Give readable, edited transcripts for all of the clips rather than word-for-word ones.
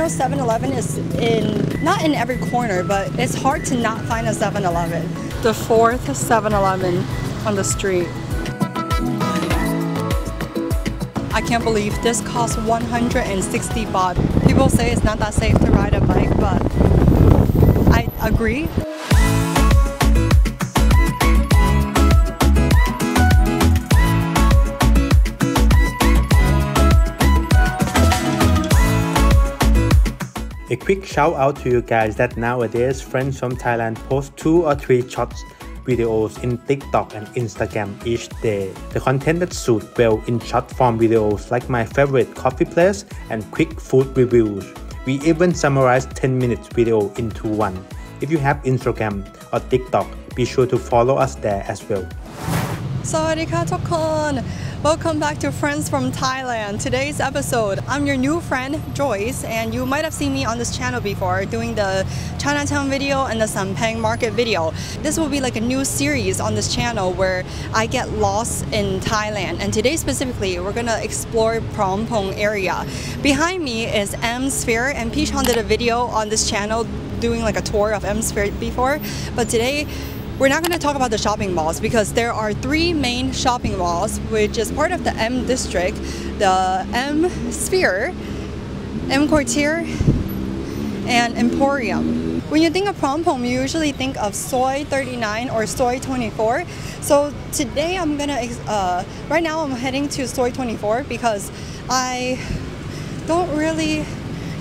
know 7-Eleven is not in every corner, but it's hard to not find a 7-Eleven. The fourth 7-Eleven on the street. I can't believe this costs 160 baht. People say it's not that safe to ride a bike, but I agree. A quick shout out to you guys that nowadays friends from Thailand post 2 or 3 shots videos in TikTok and Instagram each day. The content that suits well in short form videos like my favorite coffee place and quick food reviews. We even summarize 10 minutes video into one. If you have Instagram or TikTok, be sure to follow us there as well. Sawadika Tokon! Welcome back to Friends from Thailand. Today's episode, I'm your new friend Joyce, and you might have seen me on this channel before doing the Chinatown video and the Sampang Market video. This will be like a new series on this channel where I get lost in Thailand, and today specifically we're gonna explore Phrom Phong area. Behind me is M Sphere, and CHON did a video on this channel doing like a tour of M Sphere before, but today we're not going to talk about the shopping malls because there are 3 main shopping malls which is part of the M district, the M Sphere, M Quartier, and Emporium. When you think of Phrom Phong, you usually think of Soi 39 or Soi 24. So today right now I'm heading to Soi 24 because I don't really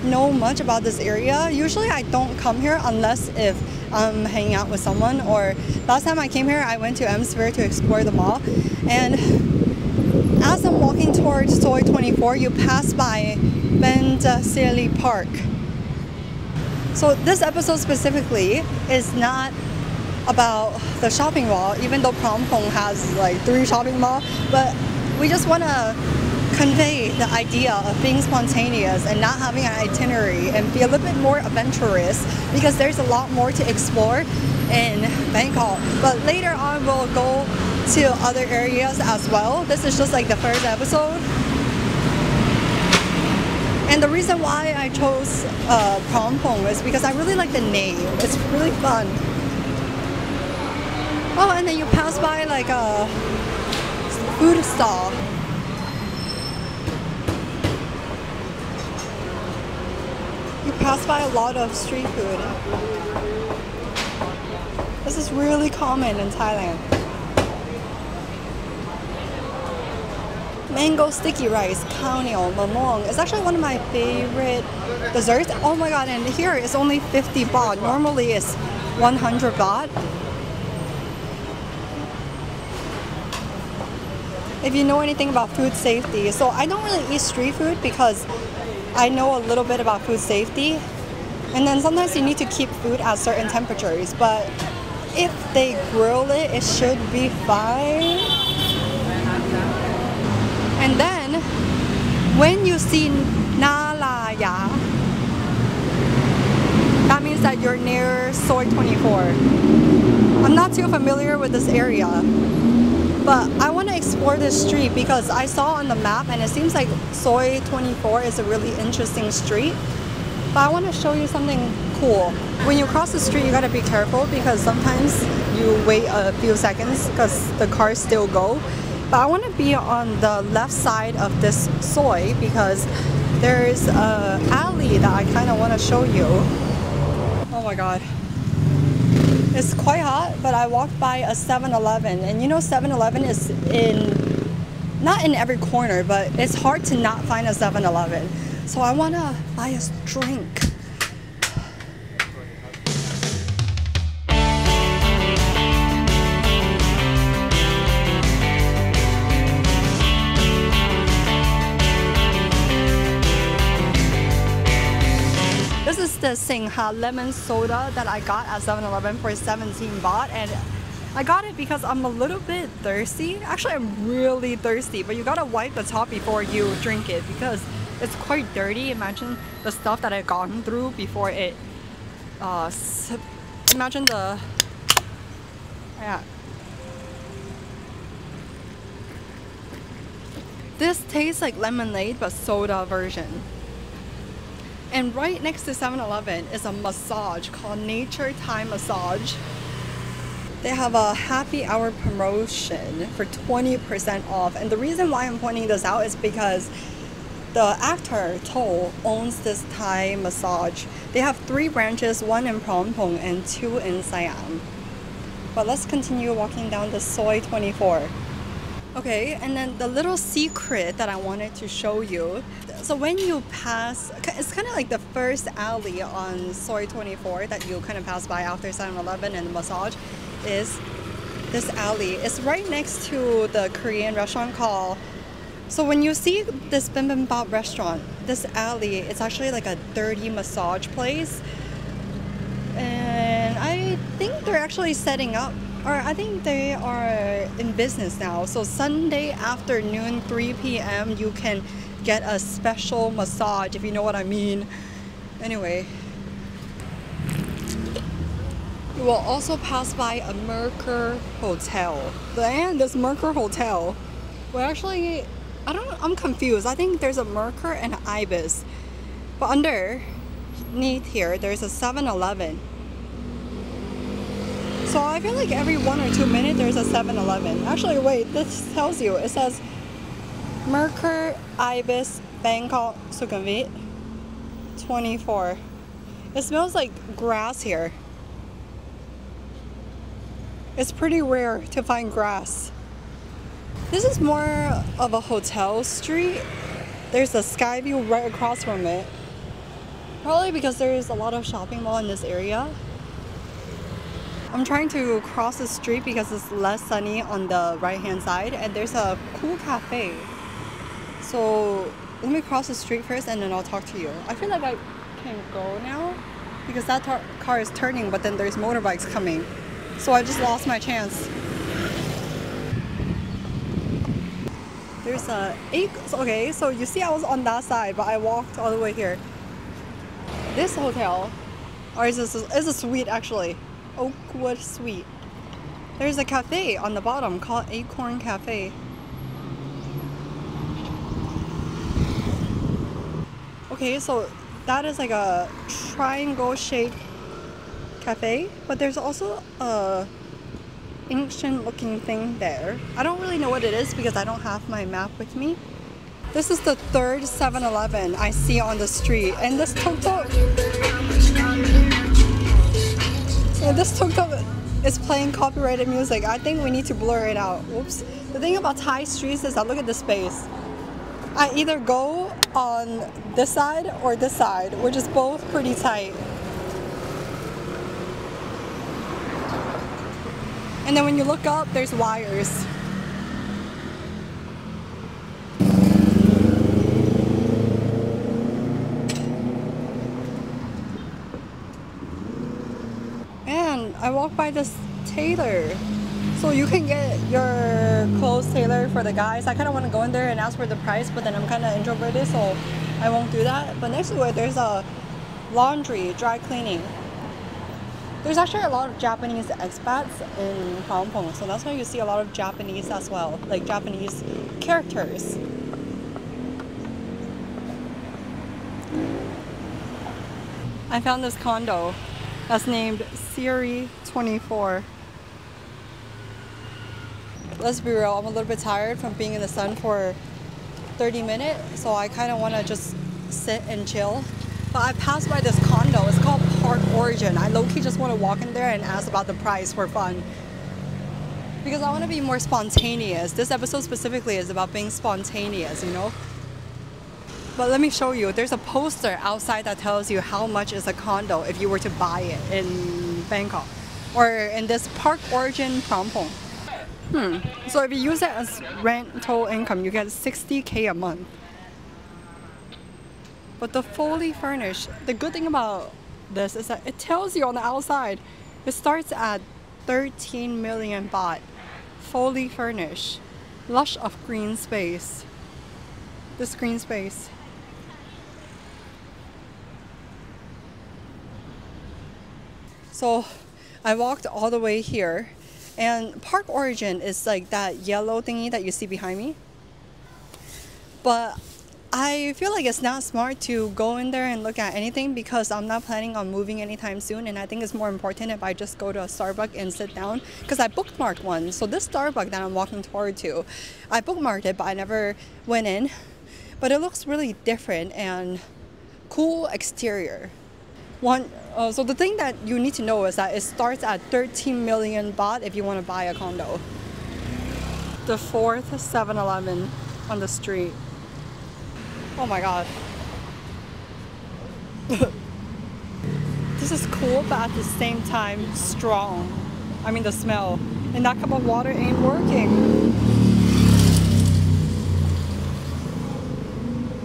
know much about this area. Usually I don't come here unless if I'm hanging out with someone, or last time I came here I went to M Sphere to explore the mall, and as I'm walking towards Soi 24 you pass by Bangkok Park. So this episode specifically is not about the shopping mall, even though Phrom Phong has like 3 shopping malls, but we just want to convey the idea of being spontaneous and not having an itinerary and be a little bit more adventurous because there's a lot more to explore in Bangkok. But later on we'll go to other areas as well. This is just like the first episode. And the reason why I chose Phrom Phong is because I really like the name. It's really fun. Oh, and then you pass by like a food stall. You pass by a lot of street food. This is really common in Thailand. Mango sticky rice, khao niao, mamong. It's actually one of my favorite desserts. Oh my god, and here it's only 50 baht. Normally it's 100 baht. If you know anything about food safety, so I don't really eat street food because I know a little bit about food safety, and then sometimes you need to keep food at certain temperatures, but if they grill it, it should be fine. And then when you see Nalaya, that means that you're near Soi 24. I'm not too familiar with this area, but I want to explore this street because I saw on the map and it seems like Soi 24 is a really interesting street. But I want to show you something cool. When you cross the street, you gotta be careful because sometimes you wait a few seconds because the cars still go. But I want to be on the left side of this Soi because there's an alley that I kind of want to show you. Oh my god. It's quite hot, but I walked by a 7-Eleven, and you know 7-Eleven is not in every corner, but it's hard to not find a 7-Eleven. So I want to buy a drink. This is the Singha lemon soda that I got at 7-Eleven for 17 baht, and I got it because I'm a little bit thirsty. Actually, I'm really thirsty, but you gotta wipe the top before you drink it because it's quite dirty. Imagine the stuff that I've gone through before it. Imagine the. Yeah. This tastes like lemonade, but soda version. And right next to 7-Eleven is a massage called Nature Thai Massage. They have a happy hour promotion for 20% off. And the reason why I'm pointing this out is because the actor Toll owns this Thai massage. They have 3 branches, 1 in Phrom Phong and 2 in Siam. But let's continue walking down the Soi 24. Okay, and then the little secret that I wanted to show you. So when you pass, it's kind of like the first alley on Soi 24 that you kind of pass by after 7-Eleven and the massage is this alley. It's right next to the Korean restaurant called. So when you see this bibimbap restaurant, this alley, it's actually like a dirty massage place. And I think they're actually setting up, or I think they are in business now. So Sunday afternoon, 3 p.m., you can get a special massage, if you know what I mean. Anyway. You will also pass by a Mercure Hotel. And this Mercure Hotel, well actually, I'm confused. I think there's a Mercure and an Ibis. But underneath here, there's a 7-Eleven. So I feel like every 1 or 2 minutes there's a 7-Eleven. Actually, wait, this tells you. It says Mercure, Ibis, Bangkok, Sukhumvit 24. It smells like grass here. It's pretty rare to find grass. This is more of a hotel street. There's a sky view right across from it. Probably because there's a lot of shopping mall in this area. I'm trying to cross the street because it's less sunny on the right hand side, and there's a cool cafe. So let me cross the street first and then I'll talk to you. I feel like I can go now because that car is turning, but then there's motorbikes coming. So I just lost my chance. There's okay, so you see I was on that side, but I walked all the way here. This hotel, or is a suite actually, Oakwood Suite. There's a cafe on the bottom called Acorn Cafe. Okay, so that is like a triangle shaped cafe, but there's also a ancient looking thing there. I don't really know what it is because I don't have my map with me. This is the 3rd 7-Eleven I see on the street, and this tuk-tuk is playing copyrighted music. I think we need to blur it out. Whoops. The thing about Thai streets is that look at the space. I either go on this side or this side, which is both pretty tight. And then when you look up, there's wires. And I walked by this tailor. So you can get your clothes tailored for the guys. I kind of want to go in there and ask for the price, but then I'm kind of introverted, so I won't do that. But next to it, there's a laundry, dry cleaning. There's actually a lot of Japanese expats in Phrom Phong, so that's why you see a lot of Japanese as well, like Japanese characters. I found this condo that's named Siri 24. Let's be real, I'm a little bit tired from being in the sun for 30 minutes, so I kind of want to just sit and chill. But I passed by this condo. It's called Park Origin. I low-key just want to walk in there and ask about the price for fun. Because I want to be more spontaneous. This episode specifically is about being spontaneous, you know? But let me show you. There's a poster outside that tells you how much is a condo if you were to buy it in Bangkok. Or in this Park Origin Phrom Phong. So if you use it as rental income, you get 60K a month. But the fully furnished, the good thing about this is that it tells you on the outside, it starts at 13 million baht, fully furnished, lush of green space. This green space. So I walked all the way here, and Park Origin is like that yellow thingy that you see behind me. But I feel like it's not smart to go in there and look at anything because I'm not planning on moving anytime soon, and I think it's more important if I just go to a Starbucks and sit down because I bookmarked one. So this Starbucks that I'm walking toward to, I bookmarked it, but I never went in. But it looks really different and cool exterior. So the thing that you need to know is that it starts at 13 million baht if you want to buy a condo. The fourth 7-Eleven on the street. Oh my god. This is cool, but at the same time strong. I mean the smell. And that cup of water ain't working.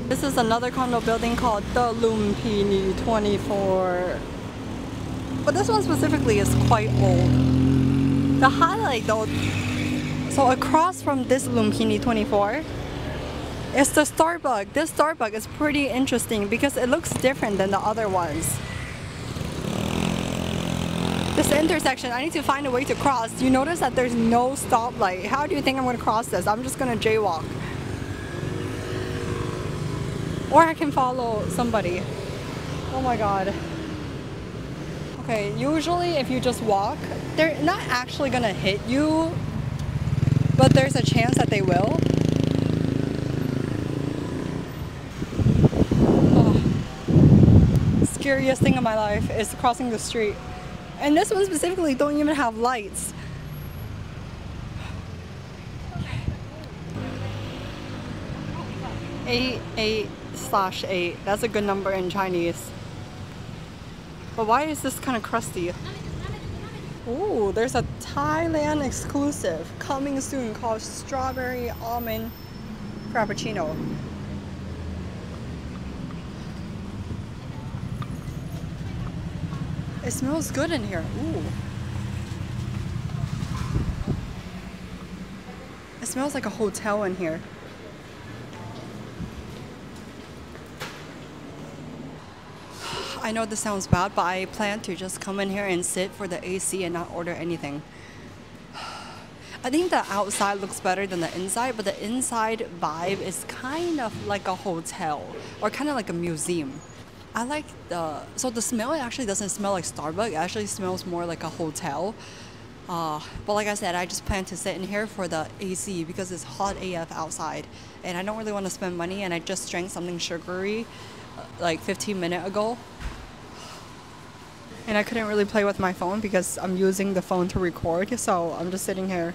This is another condo building called the Lumpini 24. But this one specifically is quite old. The highlight though, so across from this Lumpini 24, it's the Starbucks. This Starbucks is pretty interesting because it looks different than the other ones. This intersection, I need to find a way to cross. You notice that there's no stoplight. How do you think I'm going to cross this? I'm just going to jaywalk. Or I can follow somebody. Oh my god. Okay, usually if you just walk, they're not actually going to hit you, but there's a chance that they will. Scariest thing in my life is crossing the street, and this one specifically don't even have lights. 88/8, that's a good number in Chinese. But why is this kind of crusty? Ooh, there's a Thailand exclusive coming soon called Strawberry Almond Frappuccino. It smells good in here. Ooh. It smells like a hotel in here. I know this sounds bad, but I plan to just come in here and sit for the AC and not order anything. I think the outside looks better than the inside, but the inside vibe is kind of like a hotel or kind of like a museum. I like so the smell actually doesn't smell like Starbucks, it actually smells more like a hotel. But like I said, I just plan to sit in here for the AC because it's hot AF outside and I don't really want to spend money, and I just drank something sugary like 15 minutes ago. And I couldn't really play with my phone because I'm using the phone to record, so I'm just sitting here.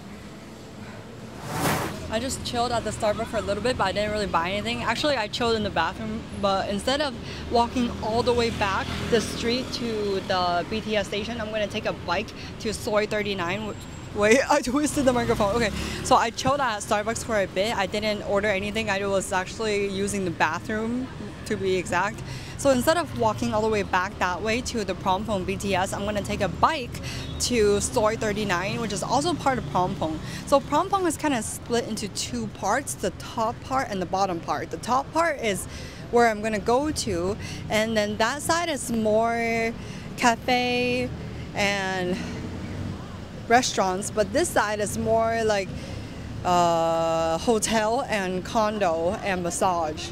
I just chilled at the Starbucks for a little bit, but I didn't really buy anything. Actually, I chilled in the bathroom, but instead of walking all the way back the street to the BTS station, I'm going to take a bike to Soi 39. Wait, I twisted the microphone. Okay, so I chilled at Starbucks for a bit. I didn't order anything. I was actually using the bathroom, to be exact. So instead of walking all the way back that way to the Phrom Phong BTS, I'm going to take a bike to Soi 39, which is also part of Phrom Phong. So Phrom Phong is kind of split into two parts, the top part and the bottom part. The top part is where I'm going to go to, and then that side is more cafe and restaurants, but this side is more like hotel and condo and massage.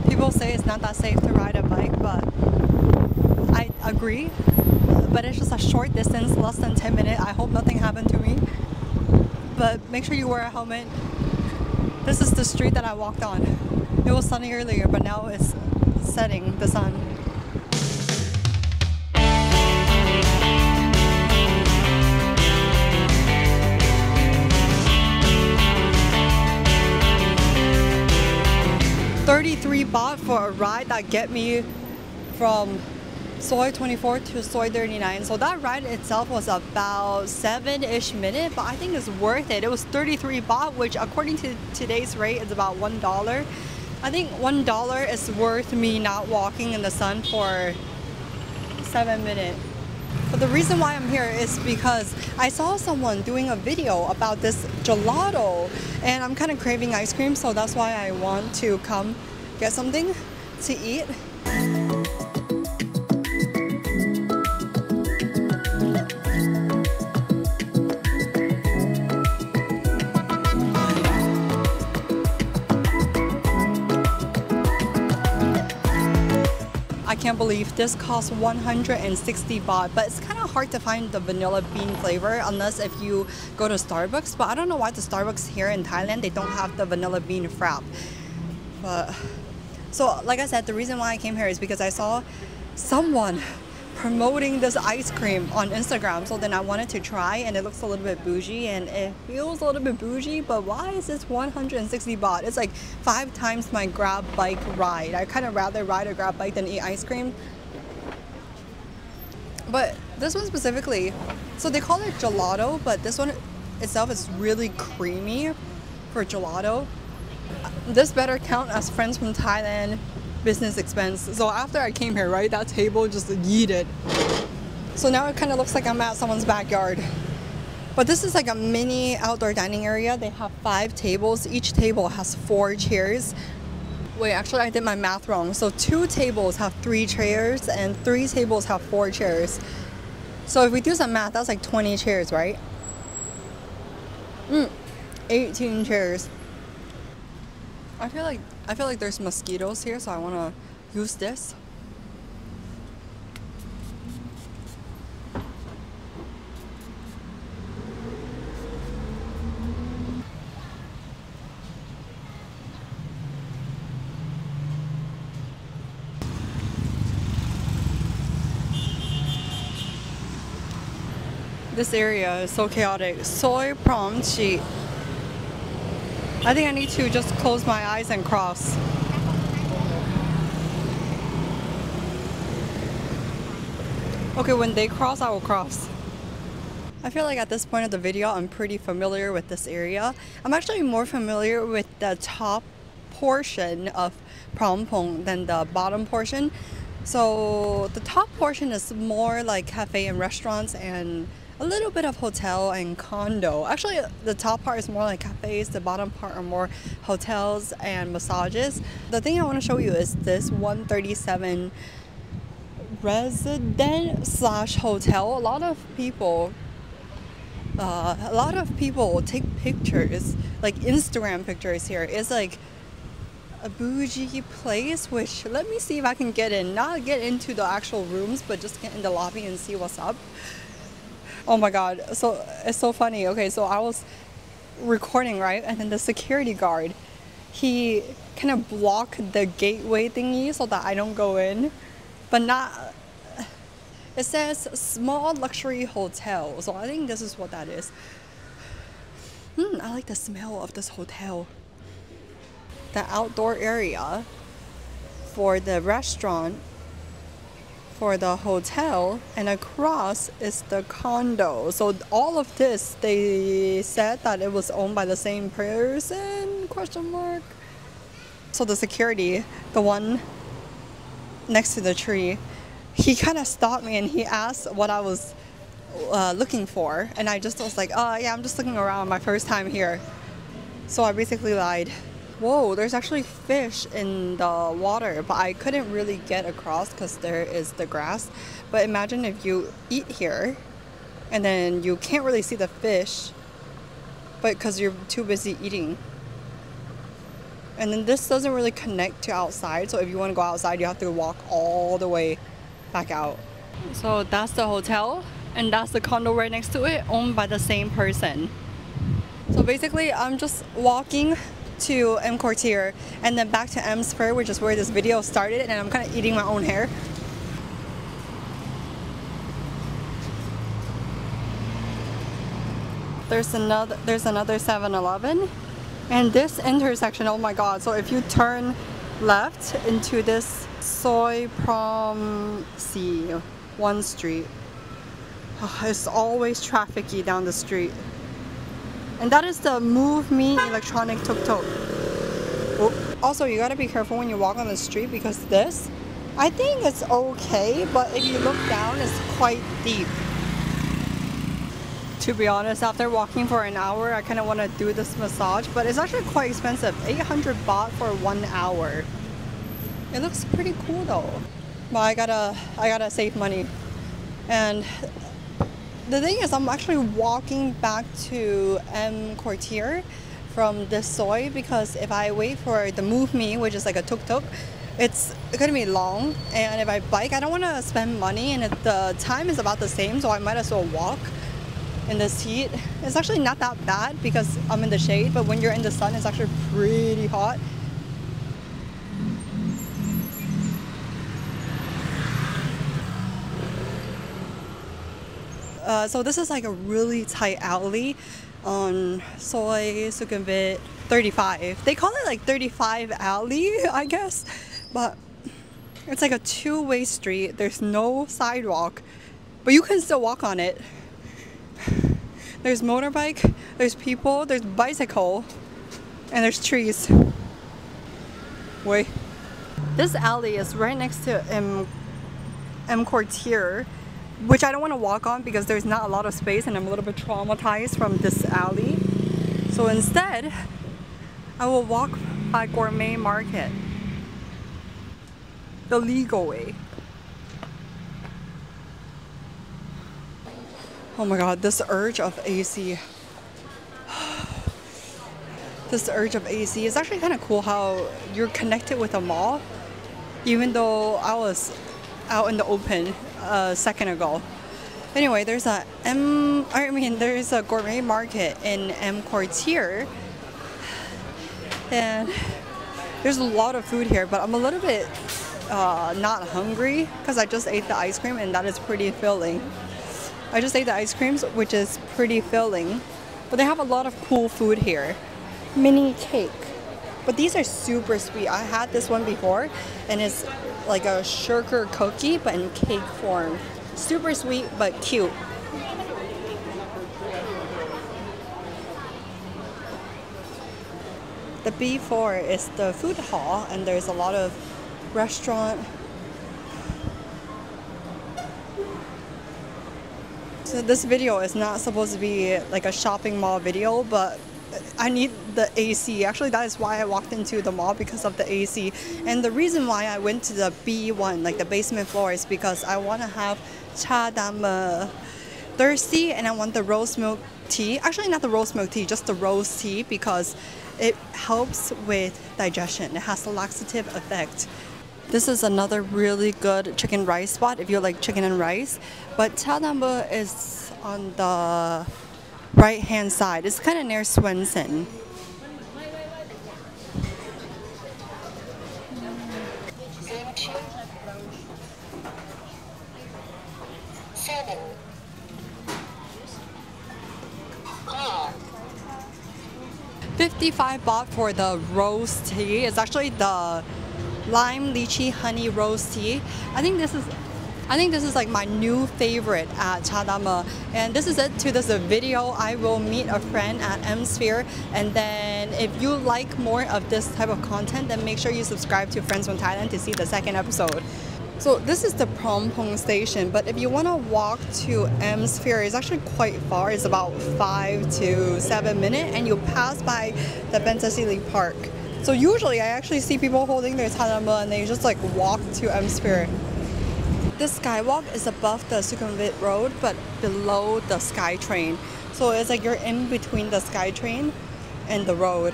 People say it's not that safe to ride a bike, but I agree. But it's just a short distance, less than 10 minutes. I hope nothing happened to me. But make sure you wear a helmet. This is the street that I walked on. It was sunny earlier, but now it's setting, the sun. $33 baht for a ride that get me from Soi 24 to Soi 39. So that ride itself was about 7-ish minutes, but I think it's worth it. It was 33 baht, which according to today's rate is about $1. I think $1 is worth me not walking in the sun for 7 minutes. But the reason why I'm here is because I saw someone doing a video about this gelato, and I'm kind of craving ice cream, so that's why I want to come get something to eat. can't believe this costs 160 baht, but it's kind of hard to find the vanilla bean flavor unless if you go to Starbucks. But I don't know why the Starbucks here in Thailand, they don't have the vanilla bean frap. But so like I said, the reason why I came here is because I saw someone promoting this ice cream on Instagram, so then I wanted to try, and it looks a little bit bougie and it feels a little bit bougie, but why is this 160 baht? It's like 5 times my grab bike ride. I kind of rather ride a grab bike than eat ice cream. But this one specifically, so they call it gelato, but this one itself is really creamy for gelato. This better count as friends from Thailand business expense. So after I came here, right, that table just yeeted. So now it kind of looks like I'm at someone's backyard. But this is like a mini outdoor dining area. They have 5 tables. Each table has 4 chairs. Wait, actually I did my math wrong. So 2 tables have 3 chairs and 3 tables have 4 chairs. So if we do some math, that's like 20 chairs, right? 18 chairs. I feel like there's mosquitoes here, so I want to use this. This area is so chaotic. Soy prom sheet. I think I need to just close my eyes and cross. Okay, when they cross, I will cross. I feel like at this point of the video, I'm pretty familiar with this area. I'm actually more familiar with the top portion of Phrom Phong than the bottom portion. So the top portion is more like cafe and restaurants and a little bit of hotel and condo. Actually, the top part is more like cafes, the bottom part are more hotels and massages. The thing I want to show you is this 137 resident / hotel. A lot of people take pictures, like Instagram pictures here. It's like a bougie place, which let me see if I can get in. Not get into the actual rooms, but just get in the lobby and see what's up. Oh my god, so it's so funny. Okay, so I was recording, right, and then the security guard, he kind of blocked the gateway thingy so that I don't go in, but not, it says small luxury hotel, so I think this is what that is. I like the smell of this hotel. The outdoor area for the restaurant, for the hotel, and across is the condo. So all of this, they said that it was owned by the same person, question mark. So the security, the one next to the tree, he kind of stopped me and he asked what I was looking for, and I just was like, oh yeah, I'm just looking around, my first time here. So I basically lied. Whoa, there's actually fish in the water, but I couldn't really get across because there is the grass. But imagine if you eat here and then you can't really see the fish, but because you're too busy eating. And then this doesn't really connect to outside, so if you want to go outside, you have to walk all the way back out. So that's the hotel, and that's the condo right next to it, owned by the same person. So basically, I'm just walking to M Quartier and then back to M Square, which is where this video started, and I'm kind of eating my own hair. There's another 7-Eleven, and this intersection, oh my god, so if you turn left into this Soy Prom 1 street, it's always trafficy down the street. And that is the Move Me electronic tuk-tuk. Oh. Also, you gotta be careful when you walk on the street because this, I think it's okay, but if you look down, it's quite deep. To be honest, after walking for an hour, I kind of want to do this massage, but it's actually quite expensive. 800 baht for 1 hour. It looks pretty cool though. But I gotta save money. And the thing is, I'm actually walking back to M Quartier from this soy because if I wait for the Move Me, which is like a tuk-tuk, it's gonna be long, and if I bike, I don't want to spend money, and the time is about the same, so I might as well walk in this heat. It's actually not that bad because I'm in the shade, but when you're in the sun, it's actually pretty hot. So this is like a really tight alley on Sukhumvit 35. They call it like 35 alley, I guess, but it's like a two-way street. There's no sidewalk, but you can still walk on it. There's motorbike, there's people, there's bicycle, and there's trees. Wait. This alley is right next to M Quartier, which I don't want to walk on because there's not a lot of space and I'm a little bit traumatized from this alley. So instead, I will walk by Gourmet Market, the legal way. Oh my god, this urge of AC. This urge of AC is actually kind of cool how you're connected with a mall, even though I was out in the open a second ago. Anyway, there's a Gourmet Market in M Quartier, and there's a lot of food here, but I'm a little bit not hungry because I just ate the ice cream and that is pretty filling. I just ate the ice creams, which is pretty filling, but they have a lot of cool food here. Mini cake, but these are super sweet. I had this one before and it's like a sugar cookie but in cake form. Super sweet but cute. The B4 is the food hall and there's a lot of restaurant. So this video is not supposed to be like a shopping mall video, but I need the AC. Actually, that is why I walked into the mall, because of the AC. And the reason why I went to the B1, like the basement floor, is because I want to have cha dam thirsty and I want the rose milk tea. Actually, not the rose milk tea, just the rose tea, because it helps with digestion. It has a laxative effect. This is another really good chicken rice spot if you like chicken and rice. But cha dam is on the right hand side. It's kind of near Swenson. $55 baht for the rose tea. It's actually the lime lychee honey rose tea. I think this is like my new favorite at Cha Dam, and this is it to this video. I will meet a friend at M Sphere, and then if you like more of this type of content, then make sure you subscribe to Friends from Thailand to see the second episode. So this is the Phrom Phong station, but if you want to walk to M Sphere, it's actually quite far. It's about 5 to 7 minutes, and you pass by the Bentasili Park. So usually I actually see people holding their Cha Dam and they just like walk to M Sphere. This skywalk is above the Sukhumvit Road, but below the SkyTrain. So it's like you're in between the SkyTrain and the road.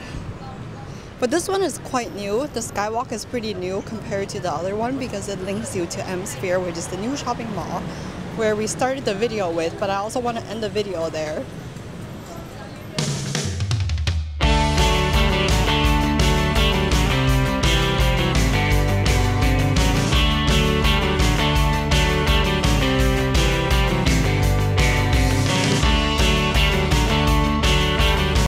But this one is quite new. The skywalk is pretty new compared to the other one because it links you to M Sphere, which is the new shopping mall where we started the video with, but I also want to end the video there.